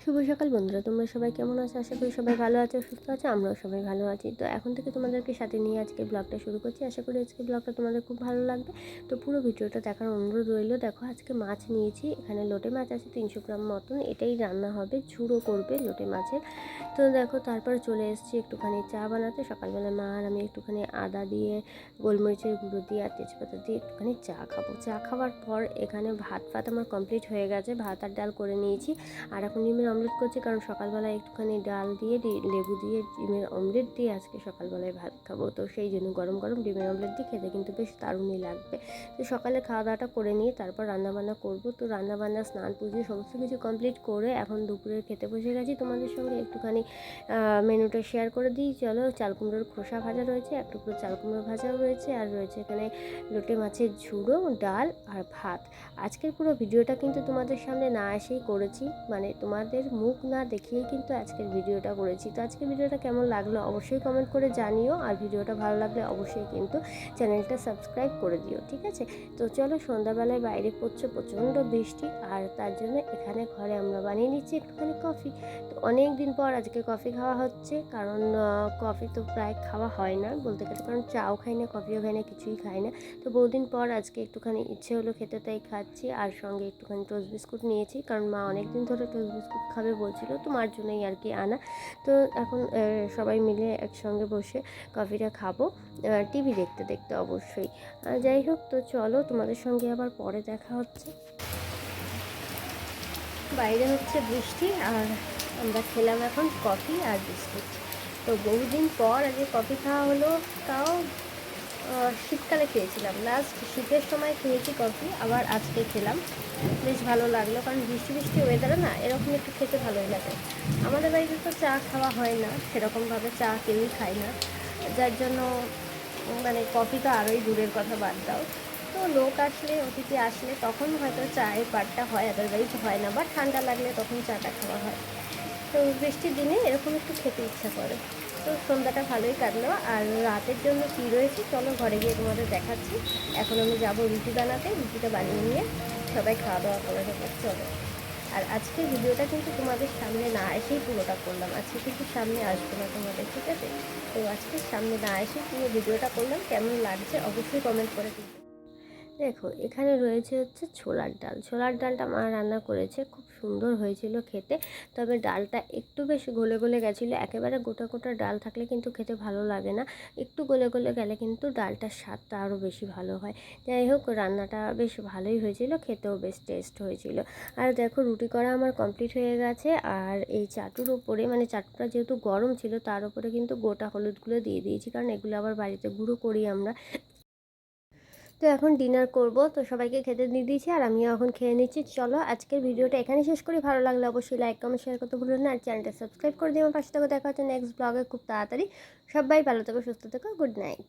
শুভ সকাল বন্ধুরা, তোমরা সবাই কেমন আছো? আশা করি সবাই ভালো আছো, সুস্থ আছো। আমরাও সবাই ভালো আছি। তো এখন থেকে তোমাদেরকে সাথে নিয়ে আজকে ব্লগটা শুরু করছি। আশা করি আজকে ব্লগটা তোমাদের খুব ভালো লাগবে। তো পুরো ভিডিওটা দেখার অনুরোধ রইল। দেখো, আজকে মাছ নিয়েছি, এখানে লোটে মাছ আছে 300 গ্রাম মতন। এটাই রান্না হবে, ঝুড়ো করবে লোটে মাছের। তো দেখো, তারপর চলে এসেছি একটুখানি চা বানাতে। সকালবেলা মা আর আমি একটুখানি আদা দিয়ে, গোলমরিচের গুঁড়ো দিয়ে আর তেজপাতা দিয়ে একটুখানি চা খাবো। চা খাওয়ার পর এখানে ভাত আমার কমপ্লিট হয়ে গেছে। ভাত আর ডাল করে নিয়েছি। আর এখন ডিমের অমলেট করছি, কারণ সকালবেলায় একটুখানি ডাল দিয়ে লেবু দিয়ে ডিমের অমলেট দিয়ে আজকে সকালবেলায় ভাত খাবো। তো সেই জন্য গরম গরম ডিমের অমলেট দিয়ে খেতে কিন্তু বেশ দারুণই লাগবে। তো সকালে খাওয়া দাওয়াটা করে নিয়ে তারপর রান্নাবান্না করবো। তো রান্নাবান্না, স্নান, পুজো সমস্ত কিছু কমপ্লিট করে এখন দুপুরের খেতে বসে গেছি। তোমাদের সঙ্গে একটুখানি মেনুটা শেয়ার করে দিই। চলো, চাল কুমড়োর খোসা ভাজা রয়েছে, এক টুকরো চাল কুমড়ো ভাজাও রয়েছে, আর রয়েছে এখানে লোটে মাছের ঝুড়ো, ডাল আর ভাত। আজকের পুরো ভিডিওটা কিন্তু তোমাদের সামনে না এসেই করেছি, মানে তোমাদের মুখ না দেখিয়েই কিন্তু আজকের ভিডিওটা করেছি। তো আজকের ভিডিওটা কেমন লাগলো অবশ্যই কমেন্ট করে জানিও, আর ভিডিওটা ভালো লাগলে অবশ্যই কিন্তু চ্যানেলটা সাবস্ক্রাইব করে দিও, ঠিক আছে? তো চলো, সন্ধ্যাবেলায় বাইরে পড়ছে প্রচণ্ড বৃষ্টি, আর তার জন্য এখানে ঘরে আমরা বানিয়ে নিচ্ছি একটুখানি কফি। তো অনেক দিন পর আজকে কফি খাওয়া হচ্ছে, কারণ কফি তো প্রায় খাওয়া হয় না বলতে গেলে, কারণ চাও খাই না, কফিও খাই না, কিছুই খাই না। তো বহুদিন পর আজকে একটুখানি ইচ্ছে হলো খেতে, তাই খাচ্ছি। আর সঙ্গে একটুখানি টোস্ট বিস্কুট নিয়েছি, কারণ মা অনেক দিন ধরে টোস্ট বিস্কুট খাবে বলছিল, তো মার জন্যই আর কি আনা। তো এখন সবাই মিলে একসঙ্গে বসে কফিটা খাবো, টিভি দেখতে দেখতে অবশ্যই। যাই হোক, তো চলো, তোমাদের সঙ্গে আবার পরে দেখা হচ্ছে। বাইরে হচ্ছে বৃষ্টি, আর আমরা খেলাম এখন কফি আর বিস্কুট। তো বহুদিন পর আজকে কফি খাওয়া হলো, তাও শীতকালে খেয়েছিলাম, লাস্ট শীতের সময় খেয়েছি কফি, আবার আজকে খেলাম। বেশ ভালো লাগলো, কারণ বৃষ্টি বৃষ্টি ওয়েদারে না এরকম একটু খেতে ভালোই লাগে। আমাদের বাড়িতে তো চা খাওয়া হয় না সেরকমভাবে, চা কেউই খায় না, যার জন্য মানে কফি তো আরোই দূরের কথা, বাদ দাও। তো লোক আসলে, অতিথি আসলে তখন হয়তো চায়ের পাটটা হয়, আদারওয়াইজ হয় না, বা ঠান্ডা লাগলে তখন চাটা খাওয়া হয়। তো বৃষ্টির দিনে এরকম একটু খেতে ইচ্ছা করে। তো সন্ধ্যাটা ভালোই কাটলো। আর রাতের জন্য কী রয়েছে চলো ঘরে গিয়ে তোমাদের দেখাচ্ছি। এখন আমি যাবো রুটি বানাতে, রুটিটা বানিয়ে নিয়ে সবাই খাওয়া দাওয়া করে দেবো, চলো। আর আজকে ভিডিওটা কিন্তু তোমাদের সামনে না এসেই পুরোটা করলাম, আজকে কিন্তু সামনে আসবো না তোমাদের, ঠিক আছে? তো আজকে সামনে না এসে পুরো ভিডিওটা করলাম, কেমন লাগছে অবশ্যই কমেন্ট করে দিবে। দেখো, এখানে রয়েছে হচ্ছে ছোলার ডাল। ছোলার ডালটা মা রান্না করেছে, খুব সুন্দর হয়েছিল খেতে। তবে ডালটা একটু বেশ গলে গলে গেছিলো, একেবারে গোটা গোটা ডাল থাকলে কিন্তু খেতে ভালো লাগে না, একটু গলে গলে গেলে কিন্তু ডালটার স্বাদটা আরও বেশি ভালো হয়। যাই হোক, রান্নাটা বেশ ভালোই হয়েছিল, খেতেও বেশ টেস্ট হয়েছিল। আর দেখো, রুটি করা আমার কমপ্লিট হয়ে গেছে। আর এই চাটুর ওপরে, মানে চাটুটা যেহেতু গরম ছিল, তার উপরে কিন্তু গোটা হলুদগুলো দিয়ে দিয়েছি, কারণ এগুলো আবার বাড়িতে গুঁড়ো করি আমরা। তো এখন ডিনার করব, তো সবাইকে খেতে দিয়ে দিয়েছি, আর আমিও এখন খেয়ে নিচ্ছি। চলো, আজকের ভিডিওটা এখানে শেষ করি। ভালো লাগলে অবশ্যই লাইক, কমেন্ট, শেয়ার করতে ভুলো না, আর চ্যানেলটা সাবস্ক্রাইব করে দিও। আমার পাশে থেকে দেখা হচ্ছে নেক্সট ব্লগে খুব তাড়াতাড়ি। সবাই ভালো থেকো, সুস্থ থেকো, গুড নাইট।